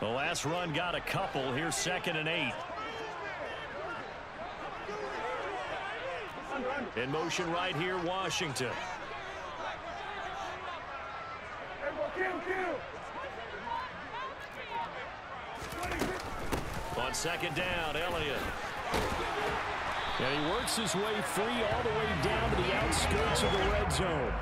The last run got a couple. Here's 2nd and 8. In motion right here, Washington. On 2nd down, Elliott. And he works his way free all the way down to the outskirts of the red zone.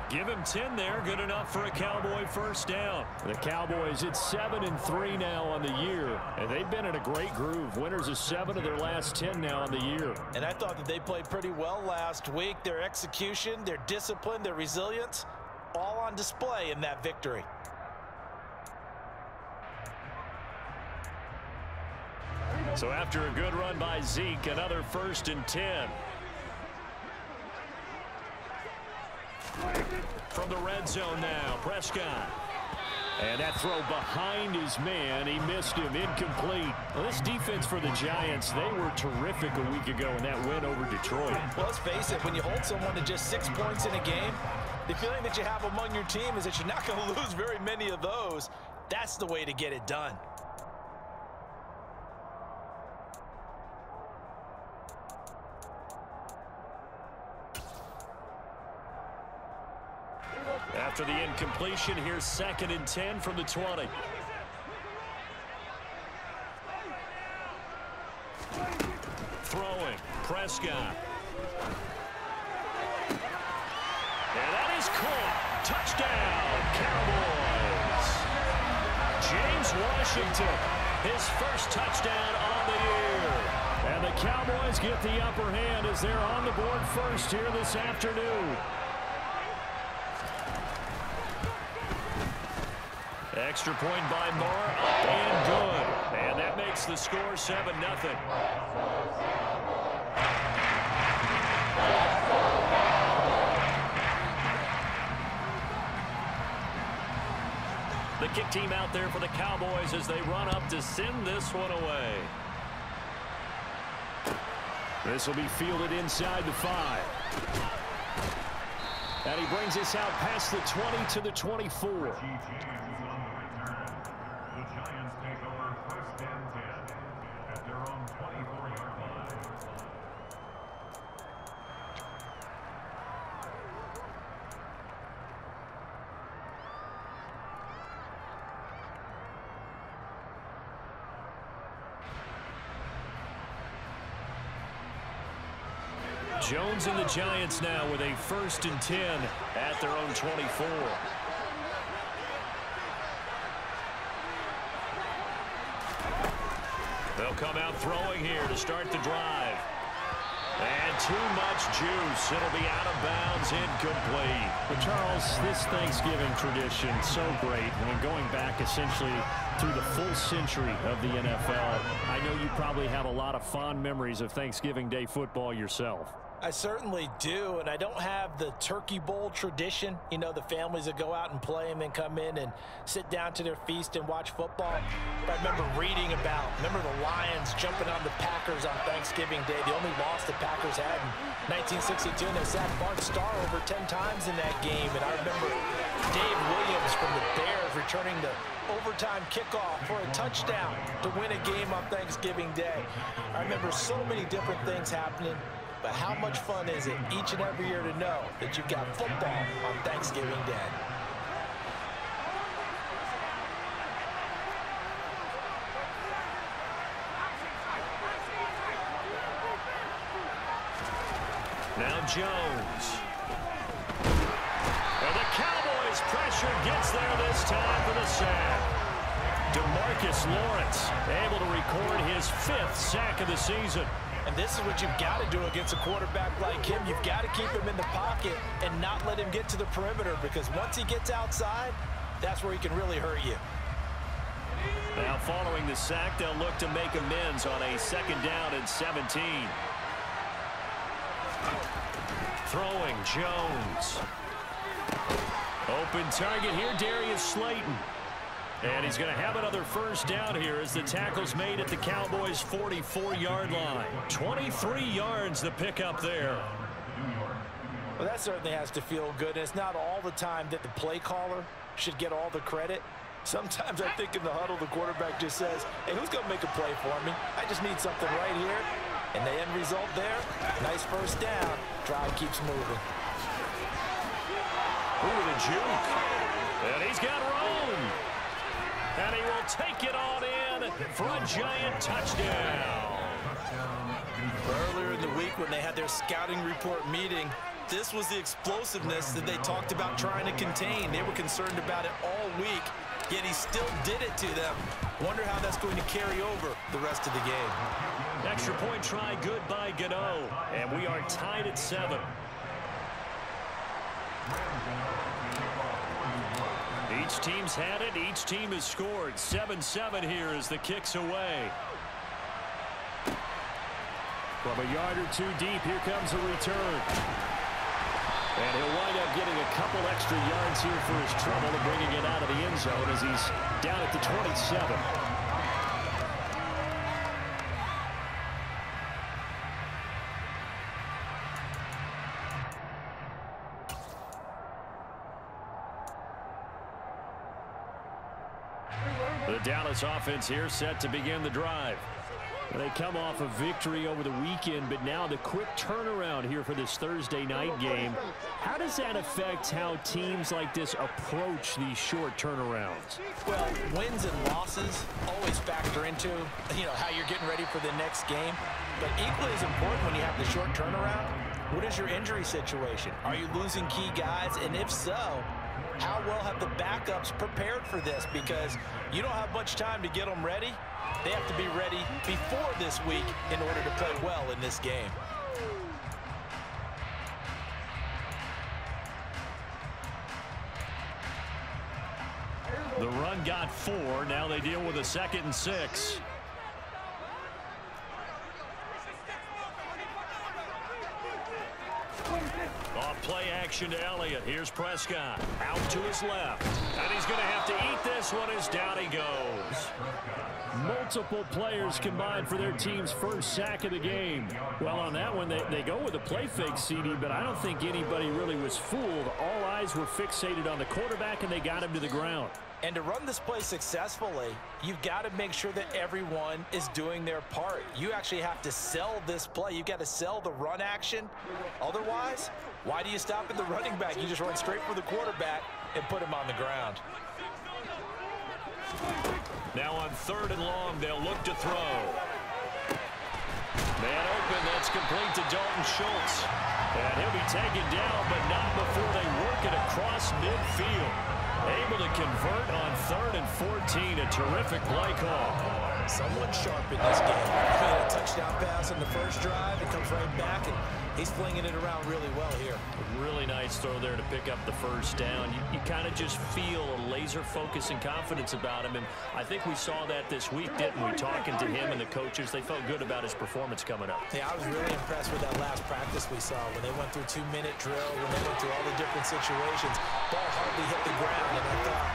Give him 10 there. Good enough for a Cowboy first down. The Cowboys, it's 7-3 now on the year. And they've been in a great groove. Winners of 7 of their last 10 now on the year. And I thought that they played pretty well last week. Their execution, their discipline, their resilience, all on display in that victory. So after a good run by Zeke, another 1st and 10. From the red zone now, Prescott. And that throw behind his man, he missed him, incomplete. Well, this defense for the Giants, they were terrific a week ago in that win over Detroit. Well, let's face it, when you hold someone to just 6 points in a game, the feeling that you have among your team is that you're not going to lose very many of those. That's the way to get it done. After the incompletion, here's 2nd and 10 from the 20. Throwing, Prescott. And that is caught. Touchdown, Cowboys. James Washington, his first touchdown on the year. And the Cowboys get the upper hand as they're on the board first here this afternoon. Extra point by Moore, up and good. And that makes the score 7-0. The kick team out there for the Cowboys as they run up to send this one away. This will be fielded inside the 5. And he brings us out past the 20 to the 24. Jones and the Giants now with a 1st and 10 at their own 24. They'll come out throwing here to start the drive. And too much juice. It'll be out of bounds, incomplete. But Charles, this Thanksgiving tradition, so great. When going back essentially through the full century of the NFL, I know you probably have a lot of fond memories of Thanksgiving Day football yourself. I certainly do, and I don't have the Turkey Bowl tradition. You know, the families that go out and play and then come in and sit down to their feast and watch football. But I remember reading remember the Lions jumping on the Packers on Thanksgiving Day. The only loss the Packers had in 1962, and they sacked Bart Starr over 10 times in that game. And I remember Dave Williams from the Bears returning the overtime kickoff for a touchdown to win a game on Thanksgiving Day. I remember so many different things happening. But how much fun is it each and every year to know that you've got football on Thanksgiving Day? Now Jones. And the Cowboys pressure gets there this time for the sack. DeMarcus Lawrence able to record his 5th sack of the season. And this is what you've got to do against a quarterback like him. You've got to keep him in the pocket and not let him get to the perimeter, because once he gets outside, that's where he can really hurt you. Now following the sack, they'll look to make amends on a 2nd down and 17. Throwing Jones. Open target here, Darius Slayton. And he's going to have another 1st down here as the tackle's made at the Cowboys' 44-yard line. 23 yards the pickup there. Well, that certainly has to feel good. And it's not all the time that the play caller should get all the credit. Sometimes I think in the huddle, the quarterback just says, hey, who's going to make a play for me? I just need something right here. And the end result there, nice first down. Drive keeps moving. Ooh, the juke. And he's got room. And he will take it on in for a giant touchdown. Earlier in the week when they had their scouting report meeting, this was the explosiveness that they talked about trying to contain. They were concerned about it all week, yet he still did it to them. Wonder how that's going to carry over the rest of the game. Extra point try good by Gano, and we are tied at 7. Each team's had it. Each team has scored. 7-7 here as the kick's away. From a yard or two deep, here comes a return. And he'll wind up getting a couple extra yards here for his trouble and bringing it out of the end zone as he's down at the 27. The Dallas offense here set to begin the drive. They come off a victory over the weekend, but now the quick turnaround here for this Thursday night game. How does that affect how teams like this approach these short turnarounds? Well, wins and losses always factor into, how you're getting ready for the next game. But equally as important when you have the short turnaround, what is your injury situation? Are you losing key guys? And if so, how well have the backups prepared for this? Because you don't have much time to get them ready. They have to be ready before this week in order to play well in this game. The run got 4. Now they deal with a 2nd and 6. Off play action to Elliott. Here's Prescott. Out to his left. And he's going to have to eat this one as down he goes. Multiple players combined for their team's first sack of the game. Well, on that one, they go with a play fake, CD, but I don't think anybody really was fooled. All eyes were fixated on the quarterback, and they got him to the ground. And to run this play successfully, you've got to make sure that everyone is doing their part. You actually have to sell this play. You've got to sell the run action. Otherwise, why do you stop at the running back? You just run straight for the quarterback and put him on the ground. Now on 3rd and long, they'll look to throw. Man open, that's complete to Dalton Schultz. And he'll be taken down, but not before they work it across midfield. Able to convert on 3rd and 14. A terrific play call. Somewhat sharp in this game. He had a touchdown pass on the first drive. It comes right back, and he's flinging it around really well here. A really nice throw there to pick up the first down. You kind of just feel a laser focus and confidence about him, and I think we saw that this week, didn't we? Talking to him and the coaches, they felt good about his performance coming up. Yeah, I was really impressed with that last practice we saw when they went through 2-minute drill, when they went through all the different situations. Ball hardly hit the ground, and I thought,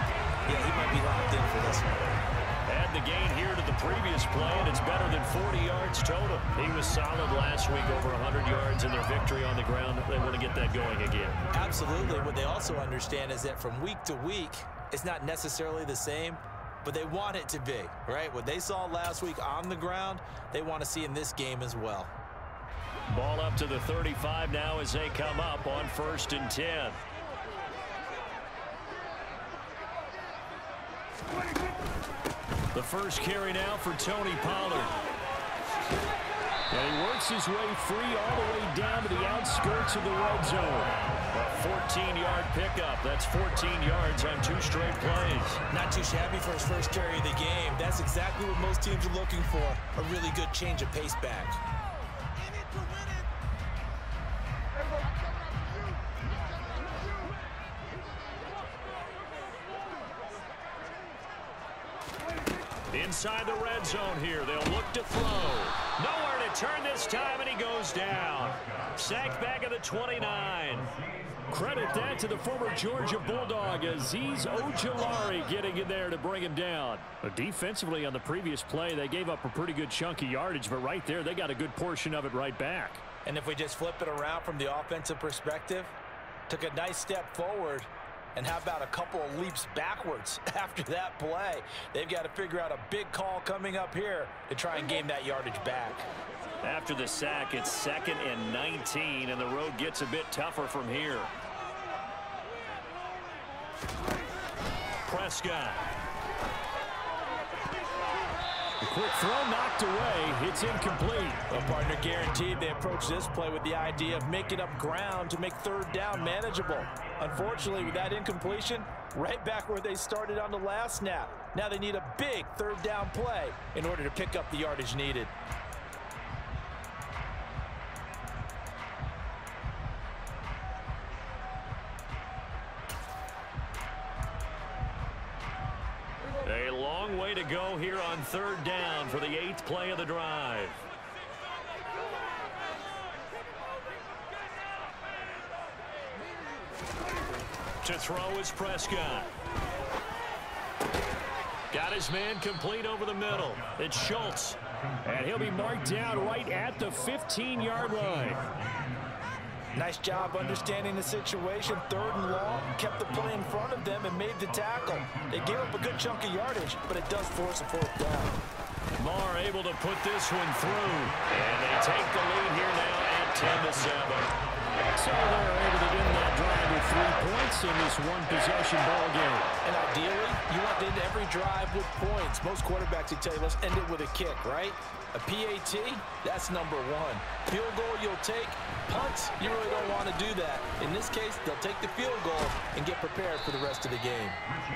yeah, he might be locked in for this one. Add the gain here to the previous play, and it's better than 40 yards total. He was solid last week, over 100 yards in their victory on the ground. They want to get that going again. Absolutely. What they also understand is that from week to week, it's not necessarily the same, but they want it to be, right? What they saw last week on the ground, they want to see in this game as well. Ball up to the 35 now as they come up on 1st and 10. The first carry now for Tony Pollard. And he works his way free all the way down to the outskirts of the red zone. A 14-yard pickup. That's 14 yards on 2 straight plays. Not too shabby for his first carry of the game. That's exactly what most teams are looking for. A really good change of pace back. Inside the red zone here. They'll look to throw. Nowhere to turn this time, and he goes down. Sacked back at the 29. Credit that to the former Georgia Bulldog, Azeez Ojulari getting in there to bring him down. But defensively on the previous play, they gave up a pretty good chunk of yardage, but right there, they got a good portion of it right back. And if we just flip it around from the offensive perspective, took a nice step forward, And how about a couple of leaps backwards after that play? They've got to figure out a big call coming up here to try and gain that yardage back. After the sack, it's 2nd and 19, and the road gets a bit tougher from here. Prescott. The quick throw knocked away. It's incomplete. Well, partner, guaranteed they approach this play with the idea of making up ground to make 3rd down manageable. Unfortunately, with that incompletion, right back where they started on the last snap. Now they need a big 3rd down play in order to pick up the yardage needed. A long way to go here on 3rd down for the 8th play of the drive. To throw is Prescott. Got his man complete over the middle. It's Schultz. And he'll be marked down right at the 15-yard line. Nice job understanding the situation. 3rd and long, kept the play in front of them and made the tackle. They gave up a good chunk of yardage, but it does force a 4th down. Marr able to put this one through. And they take the lead here now at 10-7. So they're able to end that drive with 3 points in this one-possession ball game. And ideally, you want to end every drive with points. Most quarterbacks will tell you, let's end it with a kick, right? A PAT, that's number 1. Field goal you'll take. Punts, you really don't want to do that. In this case, they'll take the field goal and get prepared for the rest of the game.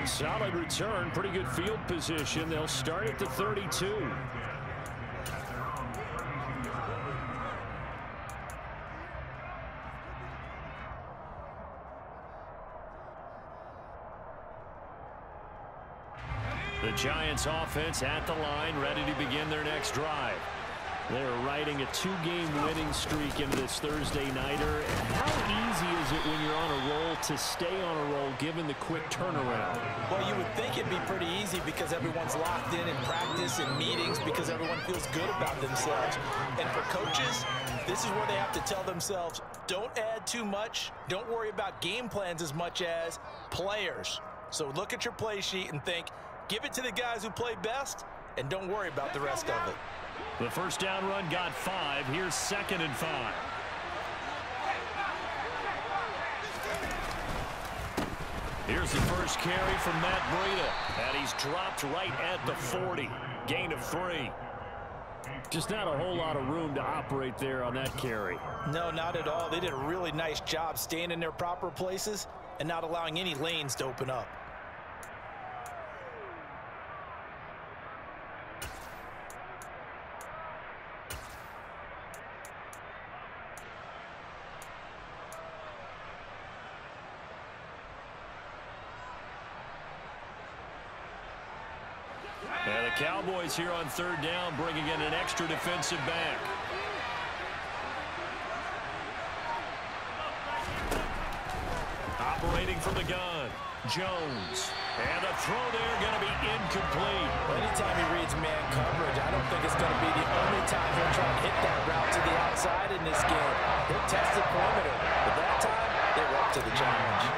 Solid return, pretty good field position. They'll start at the 32. The Giants offense at the line, ready to begin their next drive. They're riding a 2-game winning streak into this Thursday nighter. How easy is it when you're on a roll to stay on a roll given the quick turnaround? Well, you would think it'd be pretty easy because everyone's locked in practice and meetings because everyone feels good about themselves. And for coaches, this is where they have to tell themselves, don't add too much. Don't worry about game plans as much as players. So look at your play sheet and think, give it to the guys who play best, and don't worry about the rest of it. The 1st down run got 5. Here's 2nd and 5. Here's the first carry from Matt Breida, and he's dropped right at the 40. Gain of 3. Just not a whole lot of room to operate there on that carry. No, not at all. They did a really nice job staying in their proper places and not allowing any lanes to open up. And the Cowboys here on 3rd down, bringing in an extra defensive back. Operating from the gun, Jones. And the throw there going to be incomplete. Anytime he reads man coverage, I don't think it's going to be the only time he'll try to hit that route to the outside in this game. He'll test the perimeter, but that time, they were up to the challenge.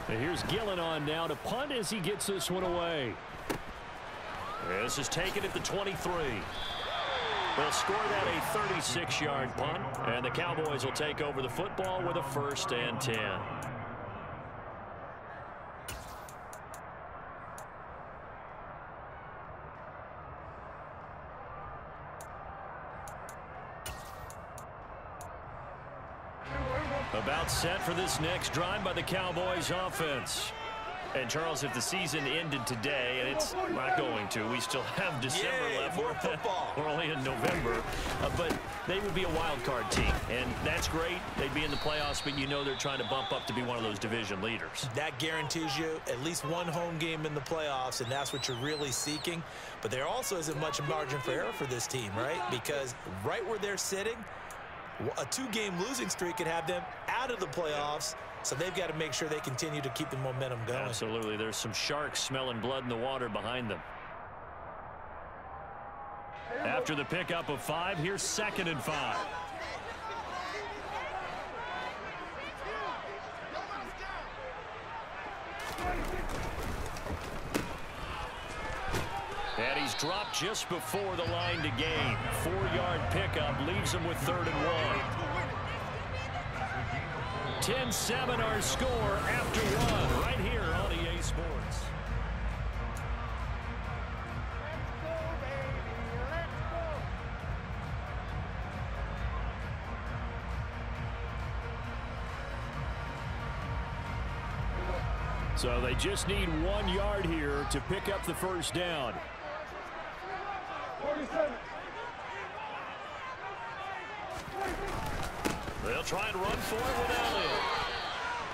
Here's Gillen on now to punt as he gets this one away. This is taken at the 23. They'll score that a 36-yard punt, and the Cowboys will take over the football with a 1st and 10. About set for this next drive by the Cowboys offense. And, Charles, if the season ended today, and it's not going to, we still have December left. More football. We're only in November. But they would be a wild card team, and that's great. They'd be in the playoffs, but you know they're trying to bump up to be one of those division leaders. That guarantees you at least one home game in the playoffs, and that's what you're really seeking. But there also isn't much margin for error for this team, right? Because right where they're sitting, a 2-game losing streak could have them out of the playoffs, so they've got to make sure they continue to keep the momentum going. Absolutely. There's some sharks smelling blood in the water behind them. After the pickup of 5, here's 2nd and 5. And he's dropped just before the line to gain. 4-yard pickup leaves him with 3rd and 1. 10-7 our score after 1 right here on EA Sports. So they just need 1 yard here to pick up the first down. They'll try and run for it with Elliott.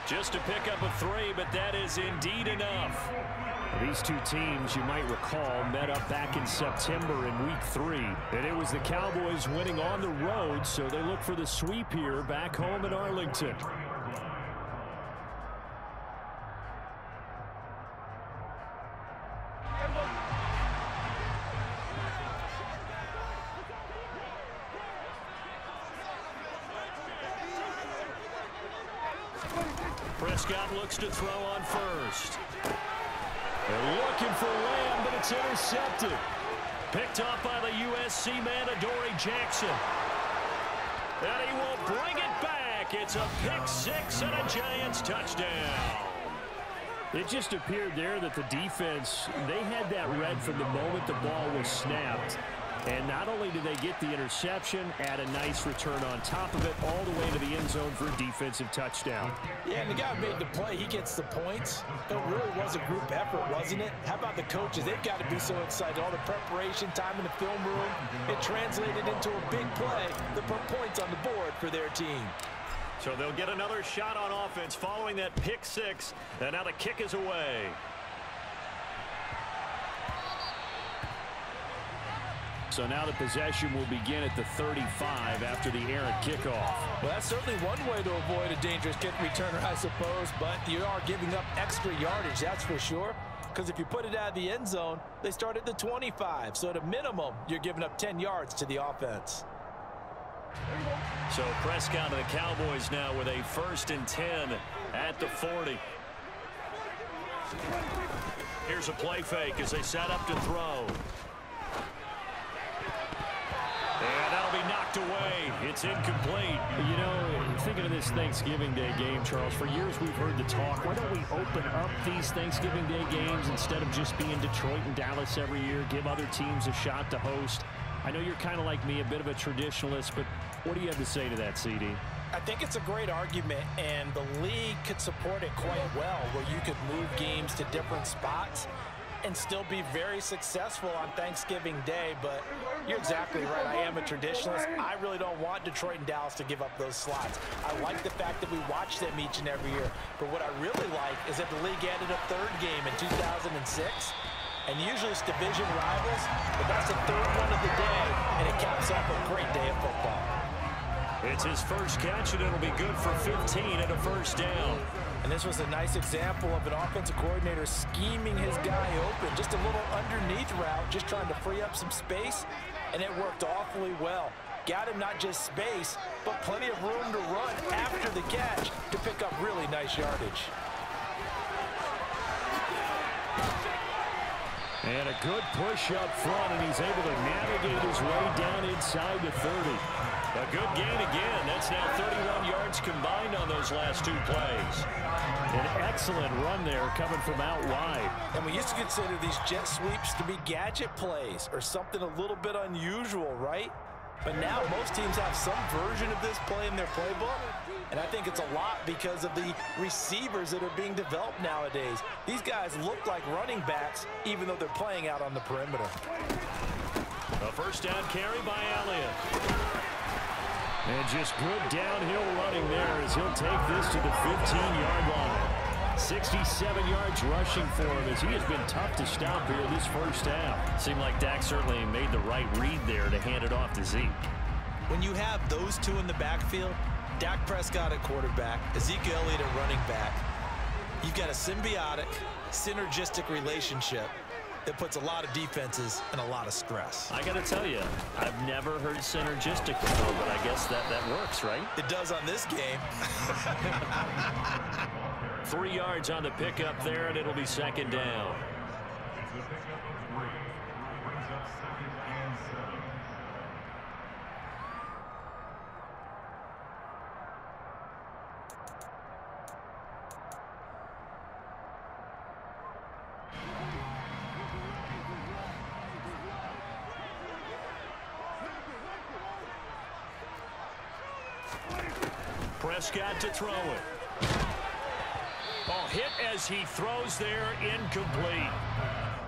Just to pick up a 3, but that is indeed enough. These two teams, you might recall, met up back in September in Week 3. And it was the Cowboys winning on the road, so they look for the sweep here back home in Arlington. Prescott looks to throw on first. They're looking for Lamb, but it's intercepted. Picked off by the USC man, Adoree Jackson. And he will bring it back. It's a pick 6 and a Giants touchdown. It just appeared there that the defense, they had that read from the moment the ball was snapped. And not only did they get the interception, add a nice return on top of it, all the way to the end zone for a defensive touchdown. Yeah, and the guy who made the play, he gets the points. It really was a group effort, wasn't it? How about the coaches? They've got to be so excited. All the preparation, time in the film room, it translated into a big play that put points on the board for their team. So they'll get another shot on offense following that pick 6, and now the kick is away. So now the possession will begin at the 35 after the errant kickoff. Well, that's certainly one way to avoid a dangerous kick returner, I suppose, but you are giving up extra yardage, that's for sure. Because if you put it out of the end zone, they start at the 25. So at a minimum, you're giving up 10 yards to the offense. So Prescott and the Cowboys now with a 1st and 10 at the 40. Here's a play fake as they set up to throw. And that'll be knocked away. It's incomplete. You know, thinking of this Thanksgiving Day game, Charles, for years we've heard the talk, why don't we open up these Thanksgiving Day games instead of just being Detroit and Dallas every year, give other teams a shot to host? I know you're kind of like me, a bit of a traditionalist, but what do you have to say to that, CD? I think it's a great argument, and the league could support it quite well, where you could move games to different spots and still be very successful on Thanksgiving Day. But you're exactly right. I am a traditionalist. I really don't want Detroit and Dallas to give up those slots. I like the fact that we watch them each and every year. But what I really like is that the league added a 3rd game in 2006. And usually it's division rivals, but that's the 3rd one of the day, and it caps off a great day of football. It's his first catch, and it'll be good for 15 and a 1st down. And this was a nice example of an offensive coordinator scheming his guy open. Just a little underneath route, just trying to free up some space, and it worked awfully well. Got him not just space, but plenty of room to run after the catch to pick up really nice yardage. And a good push up front, and he's able to navigate his way down inside the 30. A good gain again. That's now 31 yards combined on those last 2 plays. An excellent run there coming from out wide. And we used to consider these jet sweeps to be gadget plays or something a little bit unusual, right? But now most teams have some version of this play in their playbook. And I think it's a lot because of the receivers that are being developed nowadays. These guys look like running backs even though they're playing out on the perimeter. A 1st down carry by Elliott. And just good downhill running there as he'll take this to the 15-yard line. 67 yards rushing for him as he has been tough to stop here this first half. Seemed like Dak certainly made the right read there to hand it off to Zeke. When you have those two in the backfield, Dak Prescott at quarterback, Ezekiel Elliott at running back, you've got a symbiotic, synergistic relationship that puts a lot of defenses in a lot of stress. I got to tell you, I've never heard synergistic before, but I guess that works, right? It does on this game. 3 yards on the pickup there, and it'll be 2nd down. Prescott to throw it. Oh, hit as he throws there, incomplete.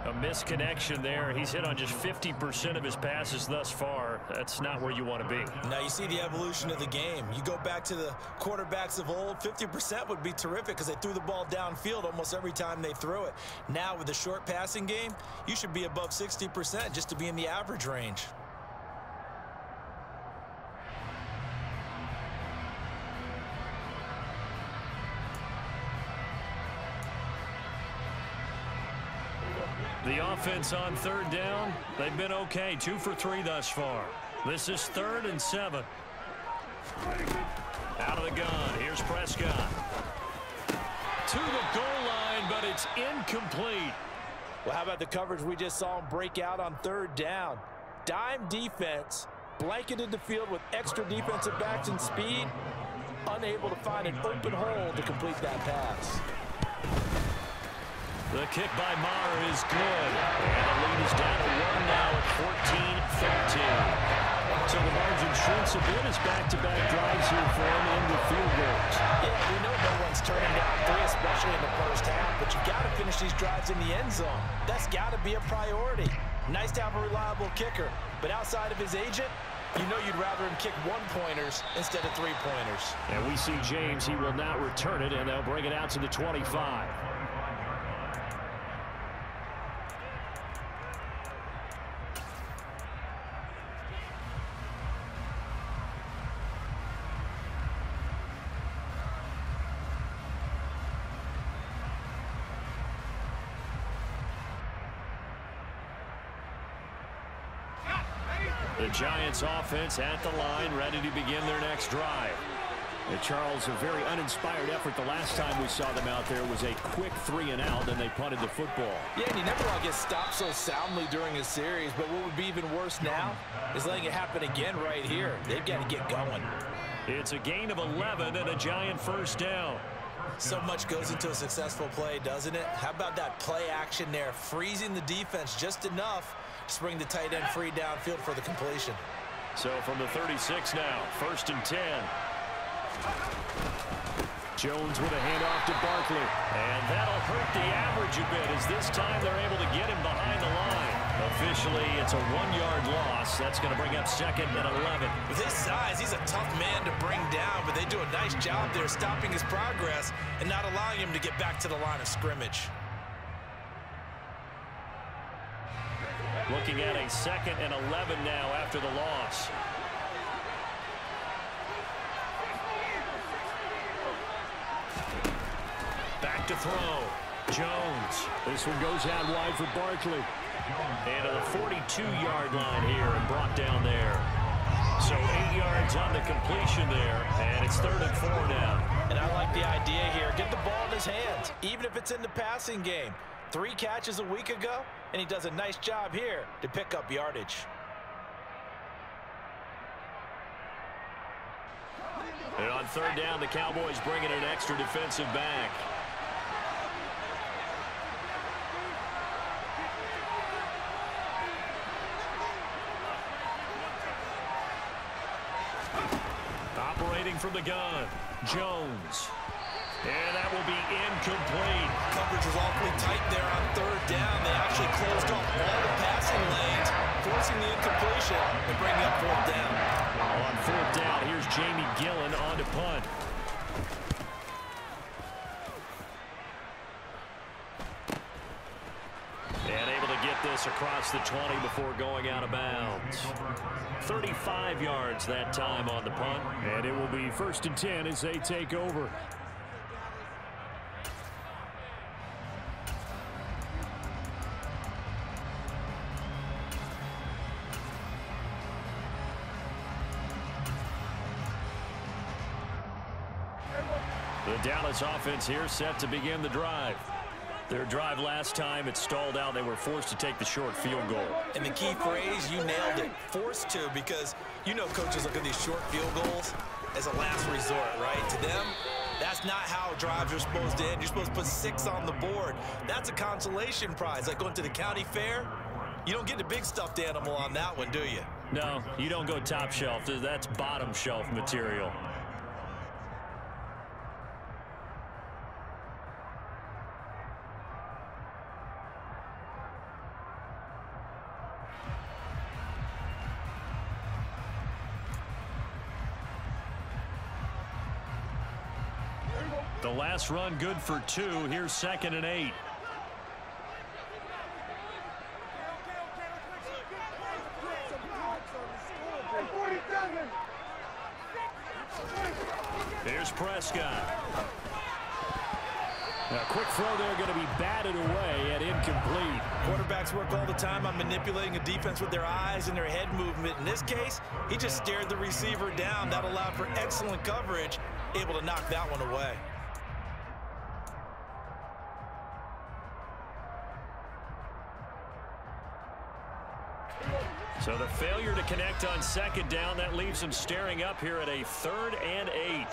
A misconnection there. He's hit on just 50% of his passes thus far. That's not where you want to be. Now you see the evolution of the game. You go back to the quarterbacks of old, 50% would be terrific because they threw the ball downfield almost every time they threw it. Now with the short passing game, you should be above 60% just to be in the average range. The offense on third down, they've been okay. 2 for 3 thus far. This is 3rd and 7. Out of the gun. Here's Prescott. To the goal line, but it's incomplete. Well, how about the coverage we just saw him break out on 3rd down? Dime defense, blanketed the field with extra defensive backs and speed, unable to find an open hole to complete that pass. The kick by Maher is good. And the lead is down to 1 now at 14-13. So the margin shrinks a bit as back-to-back drives here for him in the field goals. Yeah, we know no one's turning down 3, especially in the first half, but you got to finish these drives in the end zone. That's got to be a priority. Nice to have a reliable kicker, but outside of his agent, you know you'd rather him kick 1-pointers instead of 3-pointers. And we see James. He will not return it, and they'll bring it out to the 25. The Giants offense at the line, ready to begin their next drive. And Charles, a very uninspired effort the last time we saw them out there was a quick 3-and-out, and they punted the football. Yeah, and you never want to get stopped so soundly during a series, but what would be even worse now is letting it happen again right here. They've got to get going. It's a gain of 11 and a Giant first down. So much goes into a successful play, doesn't it? How about that play action there, freezing the defense just enough to bring the tight end free downfield for the completion. So from the 36 now, 1st and 10. Jones with a handoff to Barkley. And that'll hurt the average a bit as this time they're able to get him behind the line. Officially, it's a 1-yard loss. That's going to bring up 2nd and 11. With his size, he's a tough man to bring down, but they do a nice job there stopping his progress and not allowing him to get back to the line of scrimmage. Looking at a 2nd and 11 now after the loss. Back to throw. Jones. This one goes out wide for Barkley. And to the 42-yard line here and brought down there. So 8 yards on the completion there, and it's 3rd and 4 now. And I like the idea here. Get the ball in his hands, even if it's in the passing game. 3 catches a week ago, and he does a nice job here to pick up yardage. And on 3rd down, the Cowboys bring in an extra defensive back. Operating from the gun, Jones. And that will be incomplete. Coverage was awfully tight there on 3rd down. They actually closed off all the passing lanes, forcing the incompletion and bringing up 4th down. On 4th down, here's Jamie Gillen on to punt. And able to get this across the 20 before going out of bounds. 35 yards that time on the punt. And it will be 1st and 10 as they take over. The Dallas offense here set to begin the drive. Their drive last time, it stalled out. They were forced to take the short field goal. And the key phrase, you nailed it, forced to, because you know coaches look at these short field goals as a last resort, right? To them, that's not how drives are supposed to end. You're supposed to put 6 on the board. That's a consolation prize, like going to the county fair. You don't get the big stuffed animal on that one, do you? No, you don't go top shelf. That's bottom shelf material. The last run good for 2. Here's 2nd and 8. Here's Prescott. A quick throw there, going to be batted away and incomplete. Quarterbacks work all the time on manipulating a defense with their eyes and their head movement. In this case, he just stared the receiver down. That allowed for excellent coverage, able to knock that one away. So the failure to connect on 2nd down, that leaves him staring up here at a 3rd and 8.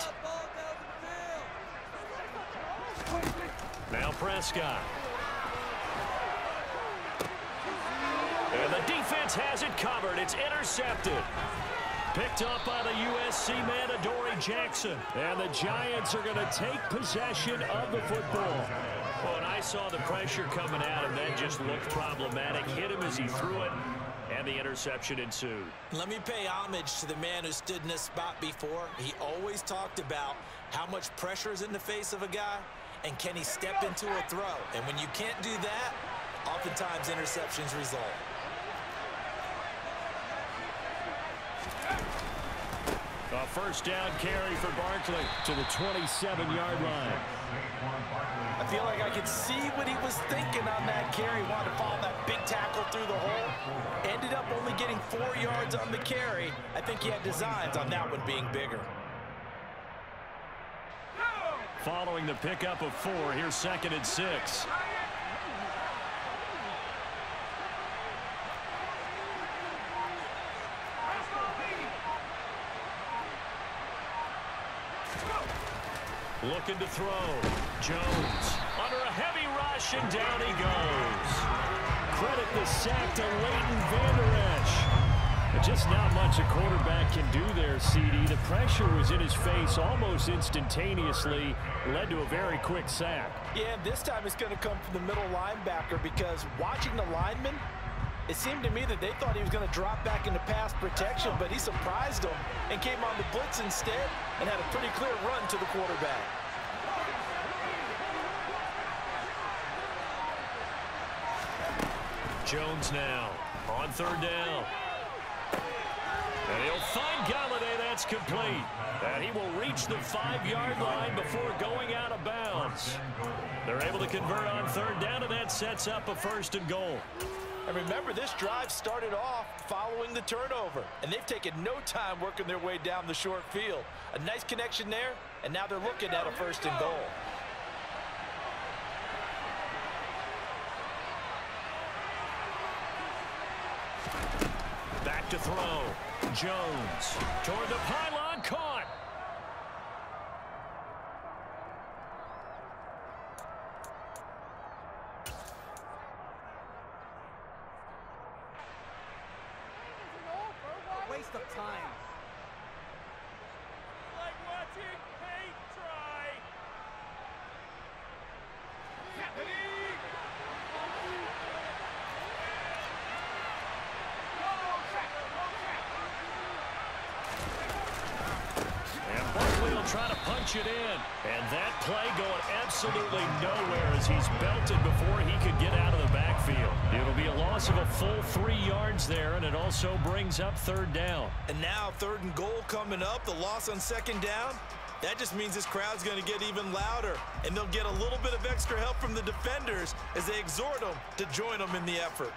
Now Prescott. And the defense has it covered. It's intercepted. Picked up by the USC man, Adoree Jackson. And the Giants are going to take possession of the football. Well, and I saw the pressure coming at him. That just looked problematic. Hit him as he threw it, and the interception ensued. Let me pay homage to the man who stood in this spot before. He always talked about how much pressure is in the face of a guy, and can he step into a throw. And when you can't do that, oftentimes interceptions result. A first down carry for Barkley to the 27-yard line. I feel like I could see what he was thinking on that carry. Wanted to follow that big tackle through the hole. Ended up only getting 4 yards on the carry. I think he had designs on that one being bigger. Following the pickup of 4, here's 2nd and 6. Looking to throw. Jones under a heavy rush, and down he goes. Credit the sack to Leighton Vander Esch. Just not much a quarterback can do there, CD. The pressure was in his face almost instantaneously, led to a very quick sack. Yeah, and this time it's going to come from the middle linebacker, because watching the lineman, it seemed to me that they thought he was going to drop back into pass protection, but he surprised them and came on the blitz instead and had a pretty clear run to the quarterback. Jones now on 3rd down. And he'll find Galladay. That's complete. And he will reach the 5-yard line before going out of bounds. They're able to convert on 3rd down, and that sets up a 1st and goal. And remember, this drive started off following the turnover, and they've taken no time working their way down the short field. A nice connection there, and now they're looking at a 1st and goal. Back to throw. Jones toward the pylon, caught. Waste of time. Like watching paint dry. And Barkley will try to punch it in. And that play going absolutely nowhere as he's belted before he could get out of the backfield. It'll be a loss of a full 3 yards there, and it also brings up 3rd down. And now 3rd and goal coming up. The loss on 2nd down. That just means this crowd's going to get even louder, and they'll get a little bit of extra help from the defenders as they exhort them to join them in the effort.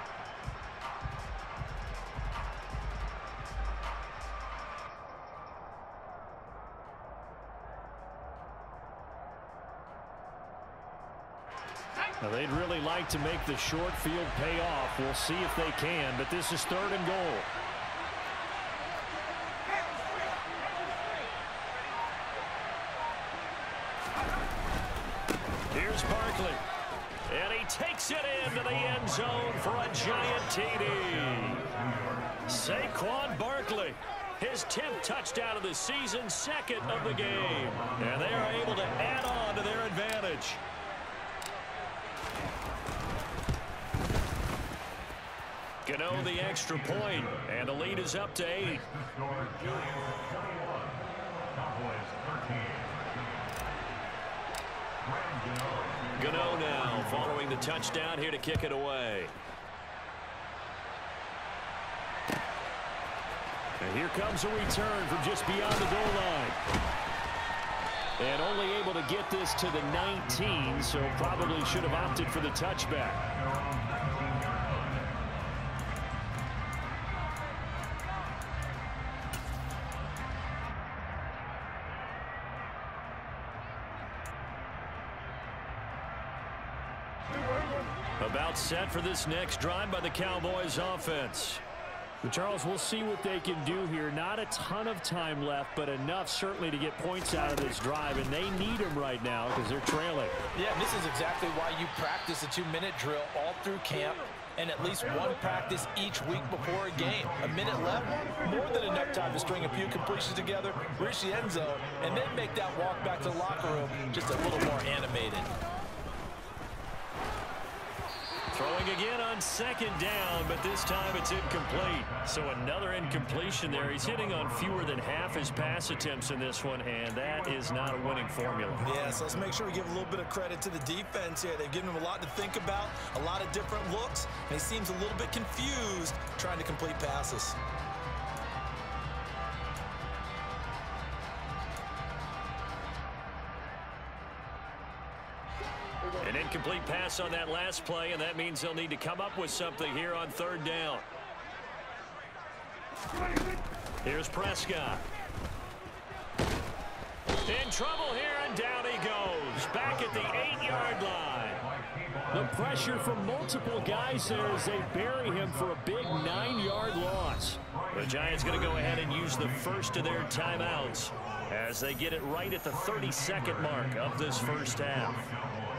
Now, they'd really like to make the short field pay off. We'll see if they can, but this is 3rd and goal. Here's Barkley. And he takes it into the end zone for a giant TD. Saquon Barkley, his 10th touchdown of the season, 2nd of the game. And they are able to add on to their advantage. Gano the extra point, and the lead is up to 8. Gano now following the touchdown here to kick it away. And here comes a return from just beyond the goal line. And only able to get this to the 19, so probably should have opted for the touchback. About set for this next drive by the Cowboys offense. But Charles, we'll see what they can do here. Not a ton of time left, but enough certainly to get points out of this drive, and they need them right now because they're trailing. Yeah, and this is exactly why you practice a 2-minute drill all through camp and at least one practice each week before a game. A minute left, more than enough time to string a few completions together, reach the end zone, and then make that walk back to the locker room just a little more animated. Throwing again on second down, but this time it's incomplete. So another incompletion there. He's hitting on fewer than half his pass attempts in this one, and that is not a winning formula. Yeah, so let's make sure we give a little bit of credit to the defense here. They've given him a lot to think about, a lot of different looks, and he seems a little bit confused trying to complete passes. An incomplete pass on that last play, and that means they'll need to come up with something here on third down. Here's Prescott. In trouble here, and down he goes. Back at the 8-yard line. The pressure from multiple guys there as they bury him for a big 9-yard loss. The Giants going to go ahead and use the first of their timeouts as they get it right at the 32nd mark of this first half.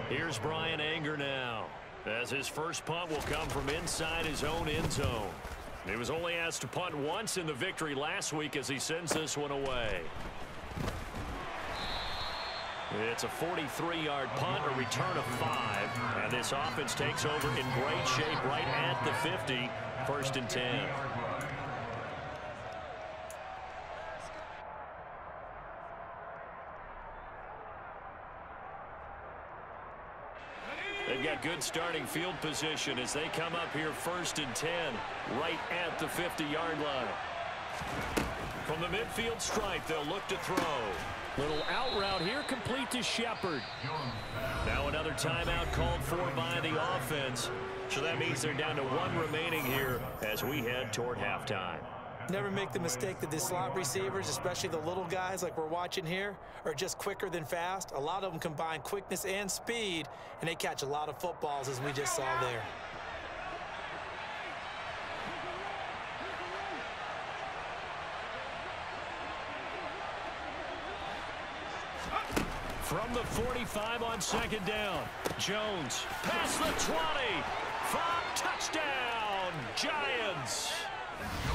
Here's Brian Anger now, as his first punt will come from inside his own end zone. He was only asked to punt once in the victory last week as he sends this one away. It's a 43-yard punt, a return of 5, and this offense takes over in great shape right at the 50, 1st and 10. They've got good starting field position as they come up here 1st and 10, right at the 50-yard line. From the midfield stripe, they'll look to throw. Little out route here, complete to Shepard. Now another timeout called for by the offense. So that means they're down to 1 remaining here as we head toward halftime. Never make the mistake that the slot receivers, especially the little guys like we're watching here, are just quicker than fast. A lot of them combine quickness and speed, and they catch a lot of footballs, as we just saw there. From the 45 on second down, Jones past the 20, from touchdown, Giants.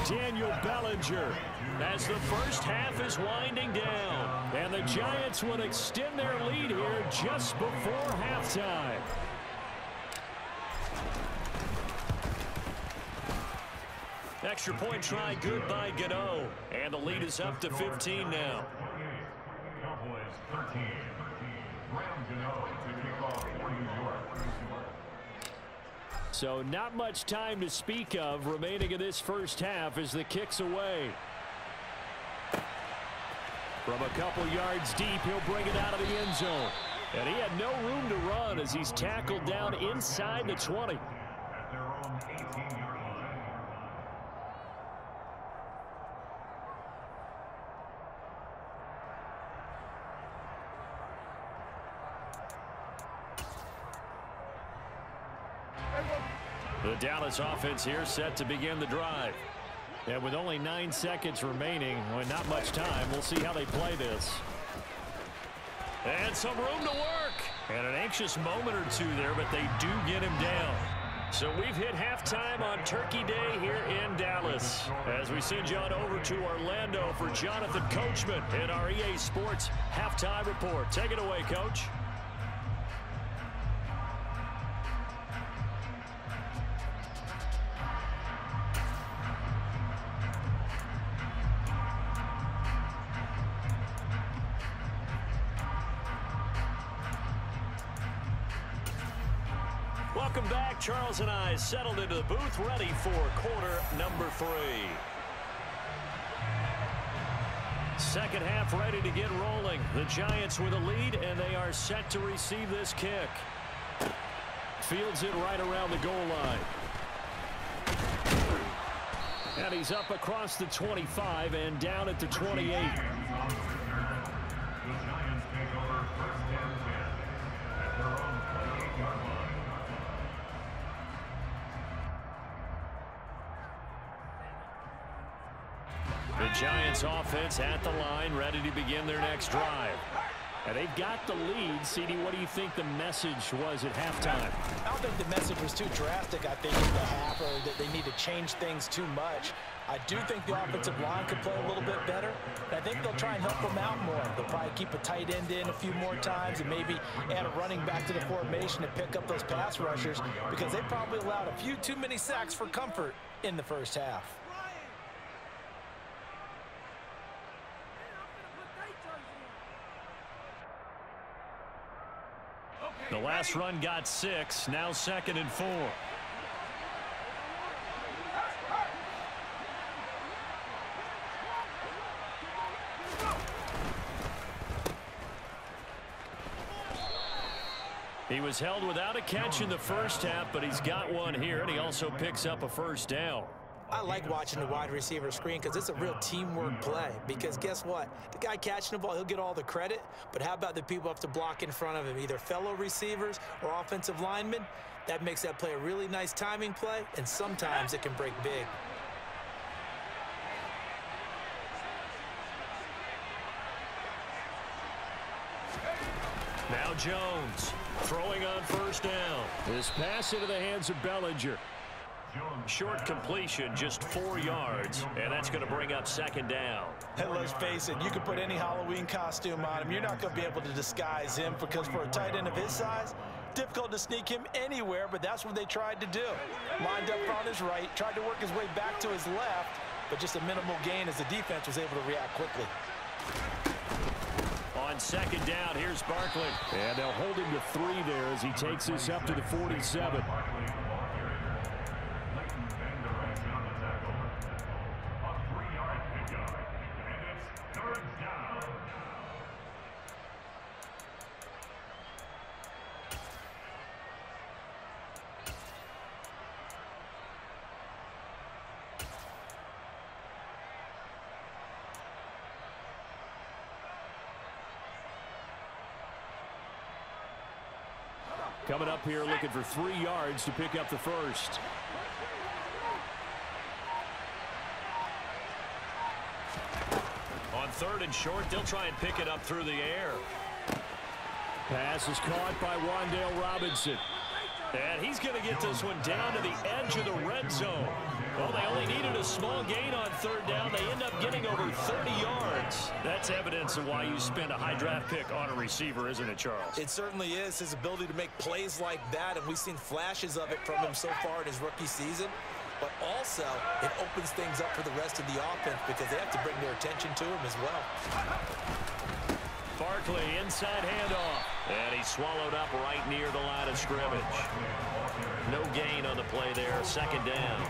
Daniel Bellinger as the first half is winding down. And the Giants will extend their lead here just before halftime. Extra point try good by Gano. And the lead is up to 15 now. So not much time to speak of remaining in this first half as the kick's away. From a couple yards deep, he'll bring it out of the end zone. And he had no room to run as he's tackled down inside the 20. The Dallas offense here set to begin the drive. And with only 9 seconds remaining, well, not much time, we'll see how they play this. And some room to work. And an anxious moment or two there, but they do get him down. So we've hit halftime on Turkey Day here in Dallas. As we send you on over to Orlando for Jonathan Coachman in our EA Sports Halftime Report. Take it away, Coach. Welcome back. Charles and I settled into the booth, ready for quarter number 3. Second half ready to get rolling. The Giants with a lead, and they are set to receive this kick. Fields it right around the goal line. And he's up across the 25 and down at the 28. The Giants offense at the line, ready to begin their next drive. And they've got the lead. CD, what do you think the message was at halftime? I don't think the message was too drastic, I think, in the half, or that they need to change things too much. I do think the offensive line could play a little bit better. And I think they'll try and help them out more. They'll probably keep a tight end in a few more times and maybe add a running back to the formation to pick up those pass rushers, because they probably allowed a few too many sacks for comfort in the first half. The last run got 6, now 2nd and 4. He was held without a catch in the first half, but he's got one here, and he also picks up a first down. I like watching the wide receiver screen because it's a real teamwork play. Because guess what? The guy catching the ball, he'll get all the credit. But how about the people who have to block in front of him, either fellow receivers or offensive linemen? That makes that play a really nice timing play, and sometimes it can break big. Now Jones throwing on first down. This pass into the hands of Bellinger. Short completion, just 4 yards, and that's going to bring up 2nd down. And let's face it, you can put any Halloween costume on him. You're not going to be able to disguise him, because for a tight end of his size, difficult to sneak him anywhere, but that's what they tried to do. Lined up on his right, tried to work his way back to his left, but just a minimal gain as the defense was able to react quickly. On 2nd down, here's Barkley. And they'll hold him to 3 there as he takes this up to the 47. Coming up here looking for 3 yards to pick up the first. On 3rd and short, they'll try and pick it up through the air. Pass is caught by Wan'Dale Robinson. And he's going to get this one down to the edge of the red zone. Well, they only needed a small gain on 3rd down. They end up getting over 30 yards. That's evidence of why you spend a high draft pick on a receiver, isn't it, Charles? It certainly is, his ability to make plays like that, and we've seen flashes of it from him so far in his rookie season. But also, it opens things up for the rest of the offense, because they have to bring their attention to him as well. Barkley, inside handoff. And he's swallowed up right near the line of scrimmage. No gain on the play there. 2nd down.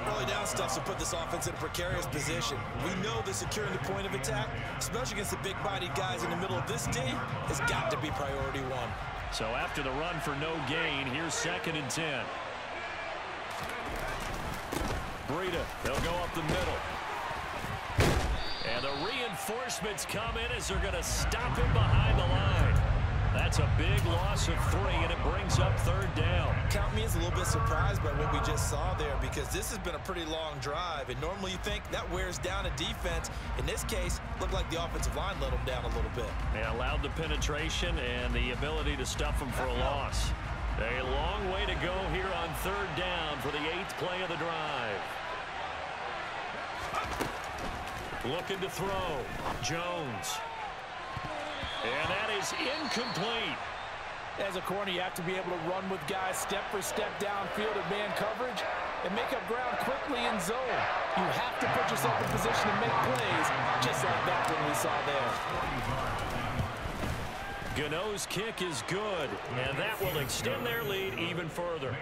Early down stuff to put this offense in a precarious position. We know that securing the point of attack, especially against the big-bodied guys in the middle of this D, has got to be priority 1. So after the run for no gain, here's 2nd and 10. Breida, they'll go up the middle. And the reinforcements come in as they're going to stop him behind the line. That's a big loss of 3, and it brings up 3rd down. Count me as a little bit surprised by what we just saw there, because this has been a pretty long drive, and normally you think that wears down a defense. In this case, looked like the offensive line let them down a little bit. They allowed the penetration and the ability to stuff them for a loss. A long way to go here on 3rd down for the 8th play of the drive. Looking to throw. Jones. And that is incomplete. As a corner, you have to be able to run with guys step for step downfield in man coverage and make up ground quickly in zone. You have to put yourself in position to make plays, just like that one we saw there. Gano's kick is good, and that will extend their lead even further.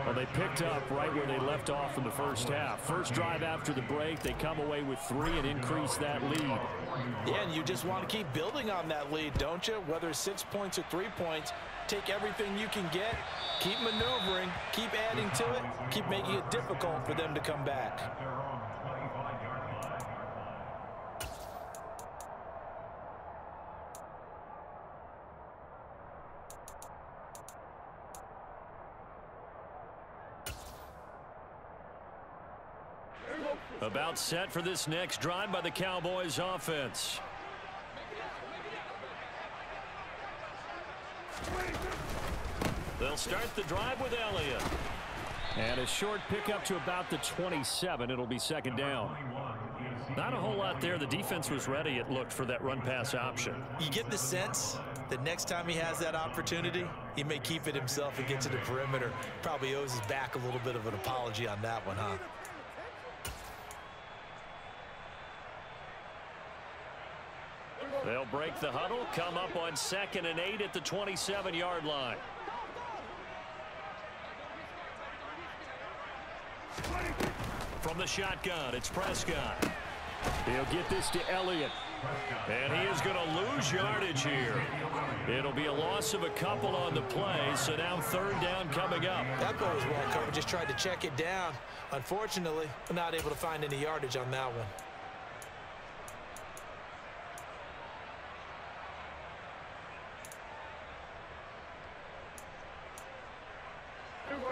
Well, they picked up right where they left off in the first half. First drive after the break, they come away with 3 and increase that lead. Yeah, and you just want to keep building on that lead, don't you? Whether it's 6 points or 3 points, take everything you can get, keep maneuvering, keep adding to it, keep making it difficult for them to come back. About set for this next drive by the Cowboys offense. They'll start the drive with Elliott. And a short pickup to about the 27. It'll be second down. Not a whole lot there. The defense was ready, it looked, for that run-pass option. You get the sense that next time he has that opportunity, he may keep it himself and get to the perimeter. Probably owes his back a little bit of an apology on that one, huh? They'll break the huddle, come up on 2nd and 8 at the 27-yard line. From the shotgun, it's Prescott. He'll get this to Elliott. And he is going to lose yardage here. It'll be a loss of a couple on the play, so now 3rd down coming up. That goes well covered. Just tried to check it down. Unfortunately, we're not able to find any yardage on that one.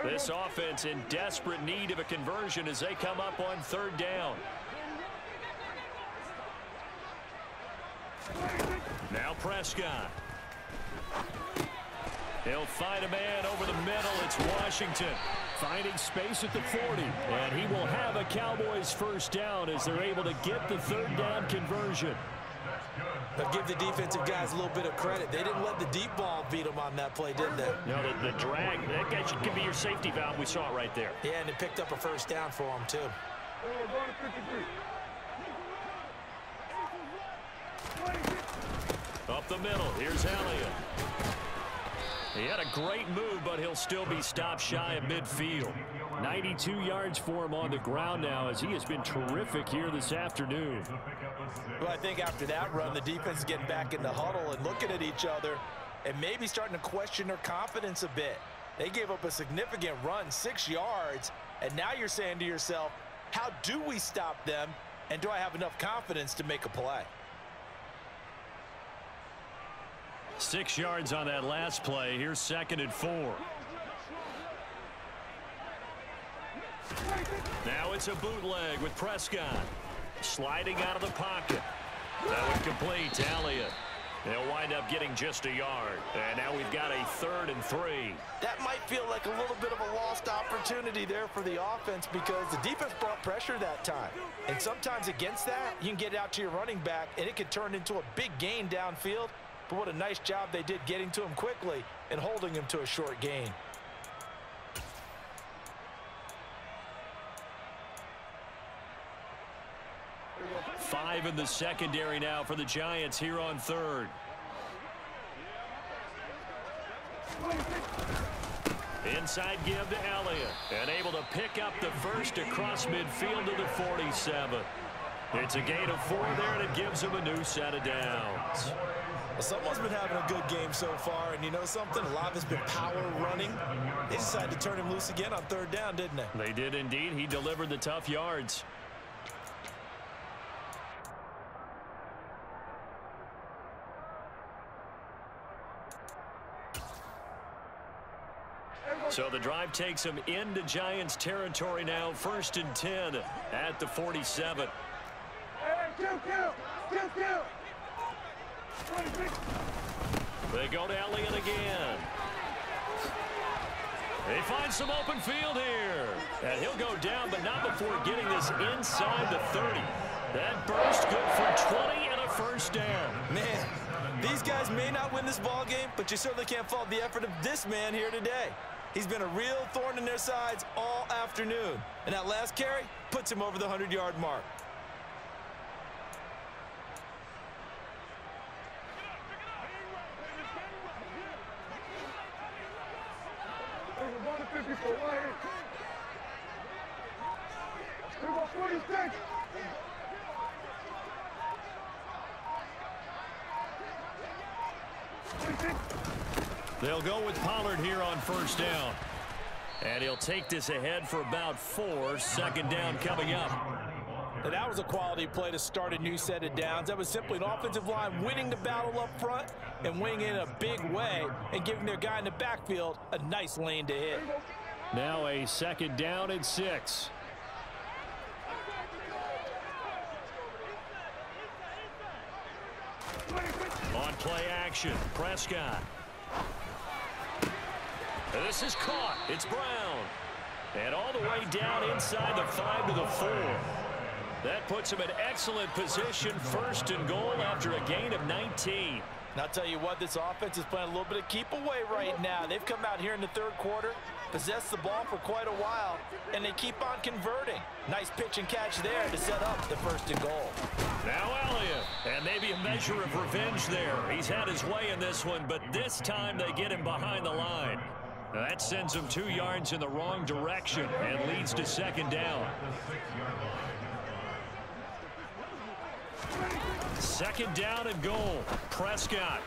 This offense in desperate need of a conversion as they come up on 3rd down. Now Prescott. He'll find a man over the middle. It's Washington. Finding space at the 40. And he will have a Cowboys first down as they're able to get the 3rd down conversion. But give the defensive guys a little bit of credit. They didn't let the deep ball beat them on that play, did they? No, the drag, that guy could be your safety valve. We saw it right there. Yeah, and it picked up a first down for him, too. Up the middle, here's Elliott. He had a great move, but he'll still be stopped shy of midfield. 92 yards for him on the ground now as he has been terrific here this afternoon. Well, I think after that run, the defense is getting back in the huddle and looking at each other and maybe starting to question their confidence a bit. They gave up a significant run, 6 yards, and now you're saying to yourself, how do we stop them, and do I have enough confidence to make a play? 6 yards on that last play. Here's 2nd and 4. Now it's a bootleg with Prescott. Sliding out of the pocket. That would complete to Elliott. They'll wind up getting just a yard. And now we've got a 3rd and 3. That might feel like a little bit of a lost opportunity there for the offense because the defense brought pressure that time. And sometimes against that, you can get out to your running back, and it could turn into a big gain downfield. But what a nice job they did getting to him quickly and holding him to a short gain. Five in the secondary now for the Giants here on 3rd. Inside give to Elliott. And able to pick up the first across midfield to the 47. It's a gain of 4 there, and it gives him a new set of downs. Well, someone's been having a good game so far, and you know something? A lot of it's been power running. They decided to turn him loose again on 3rd down, didn't they? They did indeed. He delivered the tough yards. So the drive takes him into Giants territory now. 1st and 10 at the 47. They go to Elliott again. They find some open field here. And he'll go down, but not before getting this inside the 30. That burst good for 20 and a first down. Man, these guys may not win this ball game, but you certainly can't fault the effort of this man here today. He's been a real thorn in their sides all afternoon. And that last carry puts him over the 100-yard mark. They'll go with Pollard here on first down. And he'll take this ahead for about 4. Second down coming up. And that was a quality play to start a new set of downs. That was simply an offensive line winning the battle up front and winning it in a big way and giving their guy in the backfield a nice lane to hit. Now a second down and 6. On play action, Prescott. This is caught. It's Brown. And all the way down inside the 5 to the 4. That puts him in excellent position, first and goal after a gain of 19. And I'll tell you what, this offense is playing a little bit of keep away right now. They've come out here in the third quarter, possessed the ball for quite a while, and they keep on converting. Nice pitch and catch there to set up the first and goal. Now Elliott, and maybe a measure of revenge there. He's had his way in this one, but this time they get him behind the line. That sends him 2 yards in the wrong direction and leads to second down. Second down and goal. Prescott.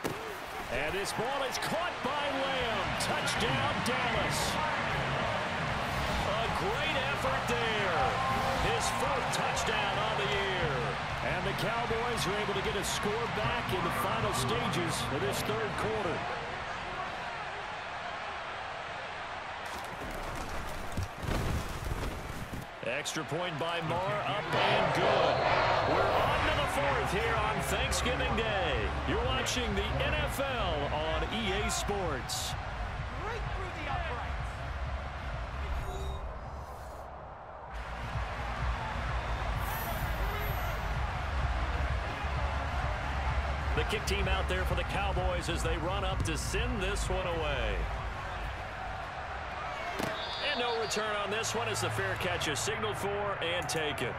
And this ball is caught by Lamb. Touchdown, Dallas. A great effort there. His 4th touchdown on the year. And the Cowboys are able to get a score back in the final stages of this third quarter. Extra point by Marr, up and good. We're on to the 4th here on Thanksgiving Day. You're watching the NFL on EA Sports. Right through the uprights. The kick team out there for the Cowboys as they run up to send this one away. And no return on this one as the fair catch is signaled for and taken.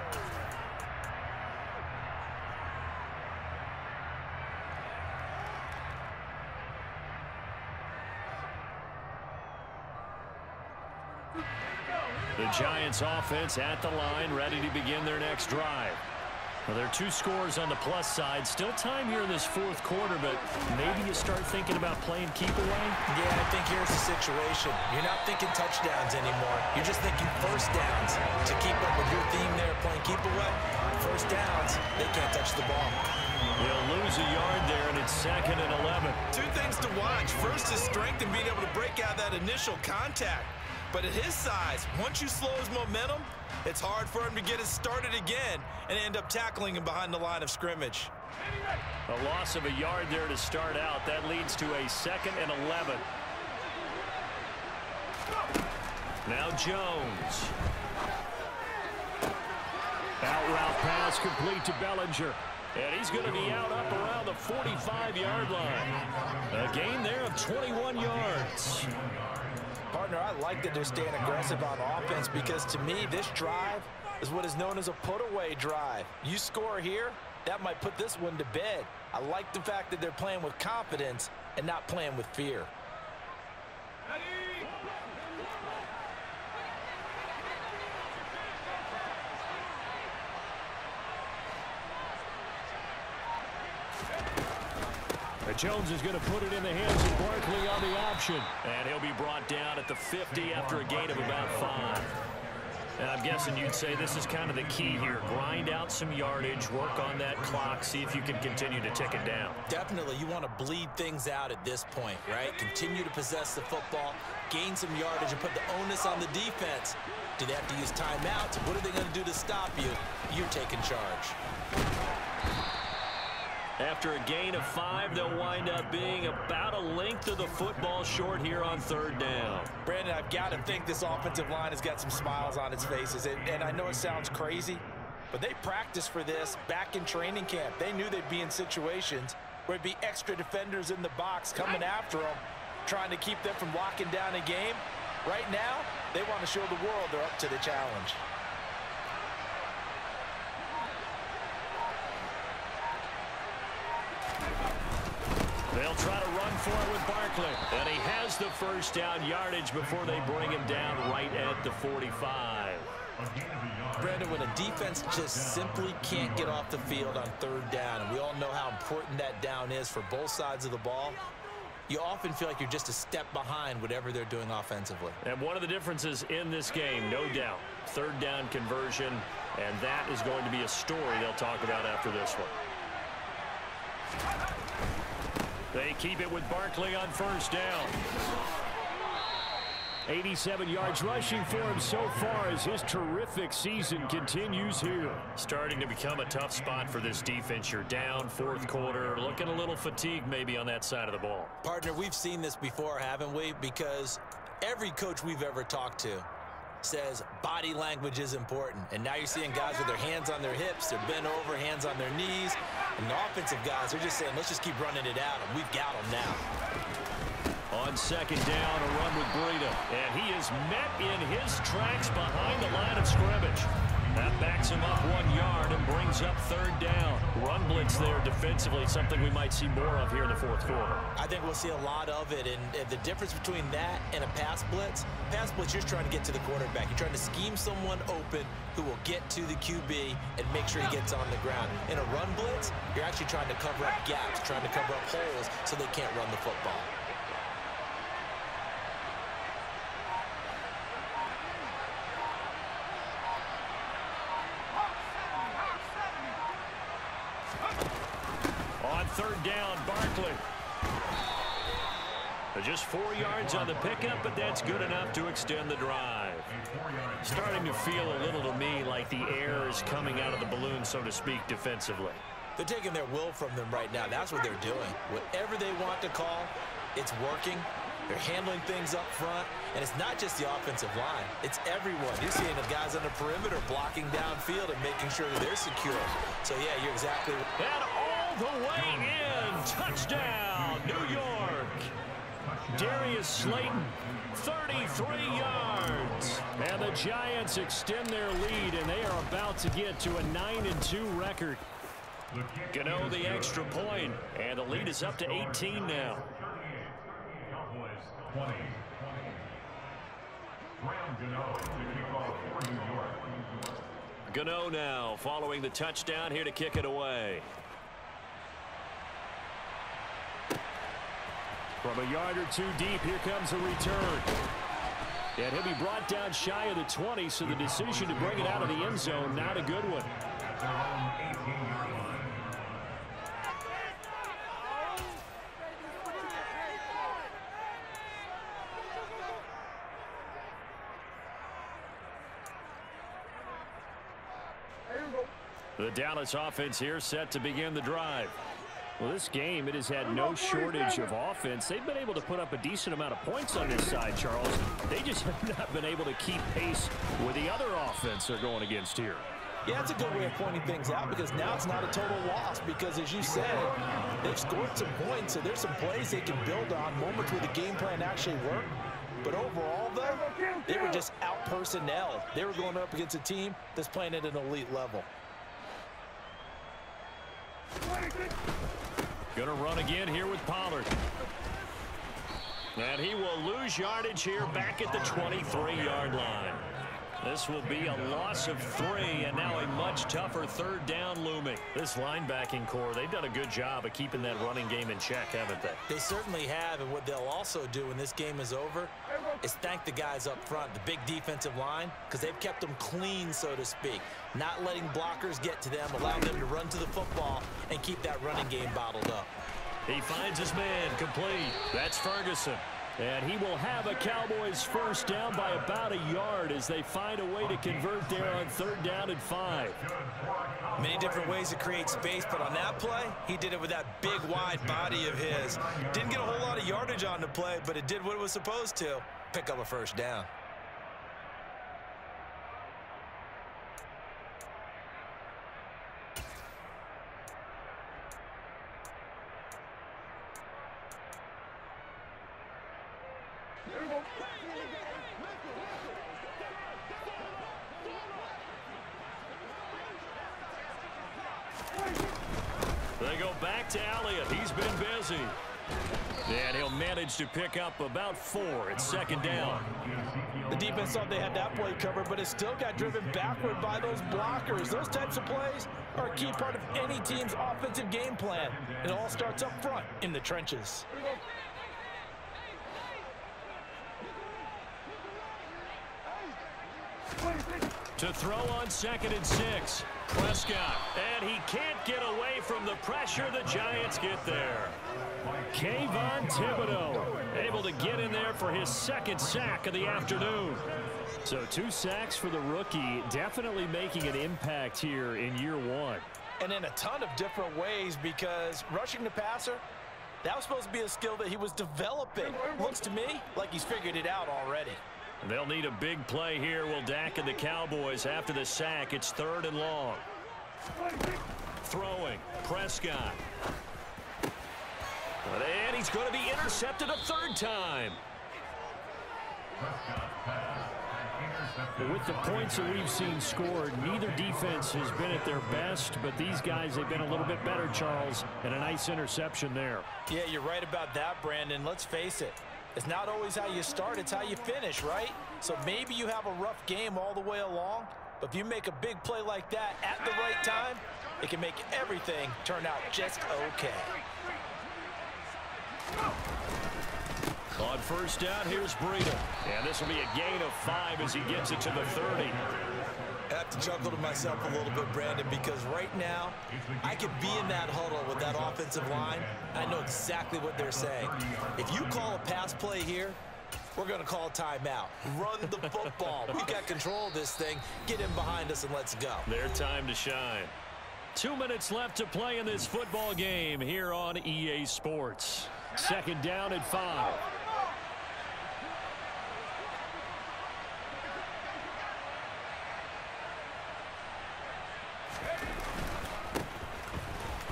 The Giants offense at the line, ready to begin their next drive. Well, there are 2 scores on the plus side. Still time here in this 4th quarter, but maybe you start thinking about playing keep away? Yeah, I think here's the situation. You're not thinking touchdowns anymore. You're just thinking first downs. To keep up with your theme there, playing keep away, first downs, they can't touch the ball. They'll lose a yard there, and it's 2nd and 11. 2 things to watch. First is strength and being able to break out that initial contact. But at his size, once you slow his momentum, it's hard for him to get it started again and end up tackling him behind the line of scrimmage. A loss of a yard there to start out. That leads to a 2nd and 11. Now Jones. Out route pass complete to Bellinger. And he's going to be out up around the 45-yard line. A gain there of 21 yards. Partner, I like that they're staying aggressive on offense because to me, this drive is what is known as a put-away drive. You score here, that might put this one to bed. I like the fact that they're playing with confidence and not playing with fear. Jones is going to put it in the hands of Barkley on the option. And he'll be brought down at the 50 after a gain of about 5. And I'm guessing you'd say this is kind of the key here. Grind out some yardage, work on that clock, see if you can continue to tick it down. Definitely, you want to bleed things out at this point, right? Continue to possess the football, gain some yardage, and put the onus on the defense. Do they have to use timeouts? What are they going to do to stop you? You're taking charge. After a gain of 5, they'll wind up being about a length of the football short here on 3rd down. Brandon, I've got to think this offensive line has got some smiles on its faces. And I know it sounds crazy, but they practiced for this back in training camp. They knew they'd be in situations where there'd be extra defenders in the box coming after them, trying to keep them from locking down a game. Right now, they want to show the world they're up to the challenge. They'll try to run for it with Barkley. And he has the first down yardage before they bring him down right at the 45. Brandon, when a defense just simply can't get off the field on third down, and we all know how important that down is for both sides of the ball, you often feel like you're just a step behind whatever they're doing offensively. And one of the differences in this game, no doubt, third down conversion, and that is going to be a story they'll talk about after this one. They keep it with Barkley on first down. 87 yards rushing for him so far as his terrific season continues here. Starting to become a tough spot for this defense. You're down fourth quarter, looking a little fatigued maybe on that side of the ball. Partner, we've seen this before, haven't we? Because every coach we've ever talked to says body language is important. And now you're seeing guys with their hands on their hips, they're bent over, hands on their knees. And the offensive guys are just saying, let's just keep running it out, and we've got them now. On second down, a run with Breida. And he is met in his tracks behind the line of scrimmage. That backs him up 1 yard and brings up third down. Run blitz there defensively, something we might see more of here in the fourth quarter. I think we'll see a lot of it, and the difference between that and a pass blitz, you're trying to get to the quarterback. You're trying to scheme someone open who will get to the QB and make sure he gets on the ground. In a run blitz, you're actually trying to cover up gaps, trying to cover up holes so they can't run the football. Third down, Barkley. Just 4 yards on the pickup, but that's good enough to extend the drive. Starting to feel a little to me like the air is coming out of the balloon, so to speak, defensively. They're taking their will from them right now. That's what they're doing. Whatever they want to call, it's working. They're handling things up front, and it's not just the offensive line. It's everyone. You're seeing the guys on the perimeter blocking downfield and making sure that they're secure. So, yeah, you're exactly right. And all the way in. Touchdown, New York. Darius Slayton, 33 yards. And the Giants extend their lead, and they are about to get to a 9-2 record. Gano the extra point, and the lead is up to 18 now. Gano now following the touchdown here to kick it away. From a yard or two deep, here comes a return. And he'll be brought down shy of the 20, so the decision to bring it out of the end zone, not a good one. The Dallas offense here set to begin the drive. Well, this game, it has had no shortage of offense. They've been able to put up a decent amount of points on this side, Charles. They just have not been able to keep pace with the other offense they're going against here. Yeah, that's a good way of pointing things out, because now it's not a total loss, because as you said, they've scored some points, so there's some plays they can build on, moments where the game plan actually worked. But overall, though, they were just out-personnel. They were going up against a team that's playing at an elite level. Gonna run again here with Pollard. And he will lose yardage here back at the 23-yard line. This will be a loss of 3, and now a much tougher third down looming. This linebacking core, they've done a good job of keeping that running game in check, haven't they? They certainly have, and what they'll also do when this game is over is thank the guys up front, the big defensive line, because they've kept them clean, so to speak. Not letting blockers get to them, allowing them to run to the football and keep that running game bottled up. He finds his man complete. That's Ferguson. And he will have a Cowboys first down by about a yard as they find a way to convert there on third down and 5. Many different ways to create space, but on that play, he did it with that big, wide body of his. Didn't get a whole lot of yardage on the play, but it did what it was supposed to. Pick up a first down. They go back to Elliott. He's been busy. And he'll manage to pick up about 4 at second down. The defense thought they had that play covered, but it still got driven backward by those blockers. Those types of plays are a key part of any team's offensive game plan. It all starts up front in the trenches. To throw on 2nd and 6. Prescott, and he can't get away from the pressure. The Giants get there. Kayvon Thibodeau able to get in there for his 2nd sack of the afternoon. So 2 sacks for the rookie, definitely making an impact here in year 1. And in a ton of different ways, because rushing the passer, that was supposed to be a skill that he was developing. Looks to me like he's figured it out already. They'll need a big play here. Will Dak and the Cowboys after the sack. It's 3rd and long. Throwing. Prescott. And he's going to be intercepted a 3rd time. With the points that we've seen scored, neither defense has been at their best, but these guys have been a little bit better, Charles, and a nice interception there. Yeah, you're right about that, Brandon. Let's face it. It's not always how you start, it's how you finish, right? So maybe you have a rough game all the way along, but if you make a big play like that at the right time, it can make everything turn out just okay. On 1st down, here's Breida. And this will be a gain of 5 as he gets it to the 30. I have to chuckle to myself a little bit, Brandon, because right now I could be in that huddle with that offensive line. I know exactly what they're saying. If you call a pass play here, we're going to call a timeout. Run the football. We've got control of this thing. Get in behind us and let's go. Their time to shine. 2 minutes left to play in this football game here on EA Sports. 2nd down and 5.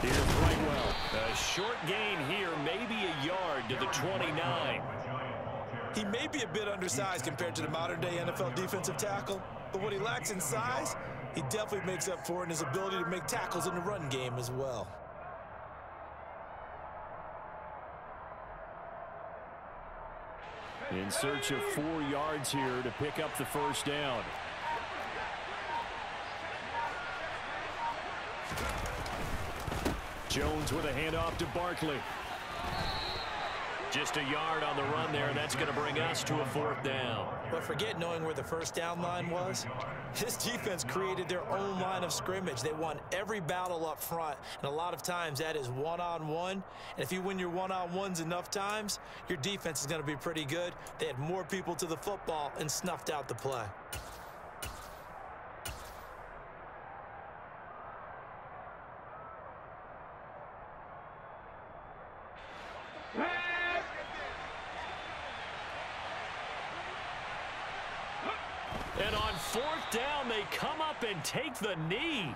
Here's Brightwell. A short gain here, maybe a yard to the 29. He may be a bit undersized compared to the modern-day NFL defensive tackle, but what he lacks in size, he definitely makes up for in his ability to make tackles in the run game as well. In search of 4 yards here to pick up the 1st down. Jones with a handoff to Barkley. Just a yard on the run there, and that's going to bring us to a 4th down. But forget knowing where the 1st down line was. This defense created their own line of scrimmage. They won every battle up front, and a lot of times that is one-on-one. And if you win your one-on-ones enough times, your defense is going to be pretty good. They had more people to the football and snuffed out the play. And on 4th down, they come up and take the knee.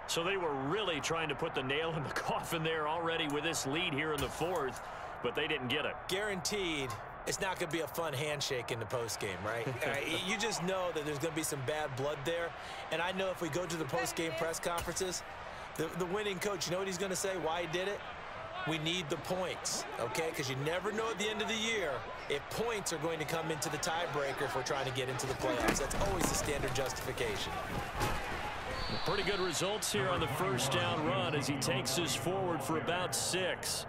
So they were really trying to put the nail in the coffin there already with this lead here in the 4th, but they didn't get it. Guaranteed, it's not going to be a fun handshake in the postgame, right? You just know that there's going to be some bad blood there. And I know if we go to the postgame press conferences, the winning coach, you know what he's going to say, why he did it? We need the points, okay? Because you never know at the end of the year if points are going to come into the tiebreaker if we're trying to get into the playoffs. That's always the standard justification. Pretty good results here on the 1st down run as he takes us forward for about 6.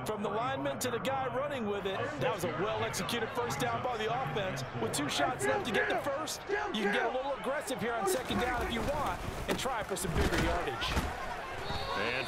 From the lineman to the guy running with it, that was a well-executed 1st down by the offense. With 2 shots left to get the 1st, you can get a little aggressive here on 2nd down if you want and try for some bigger yardage. And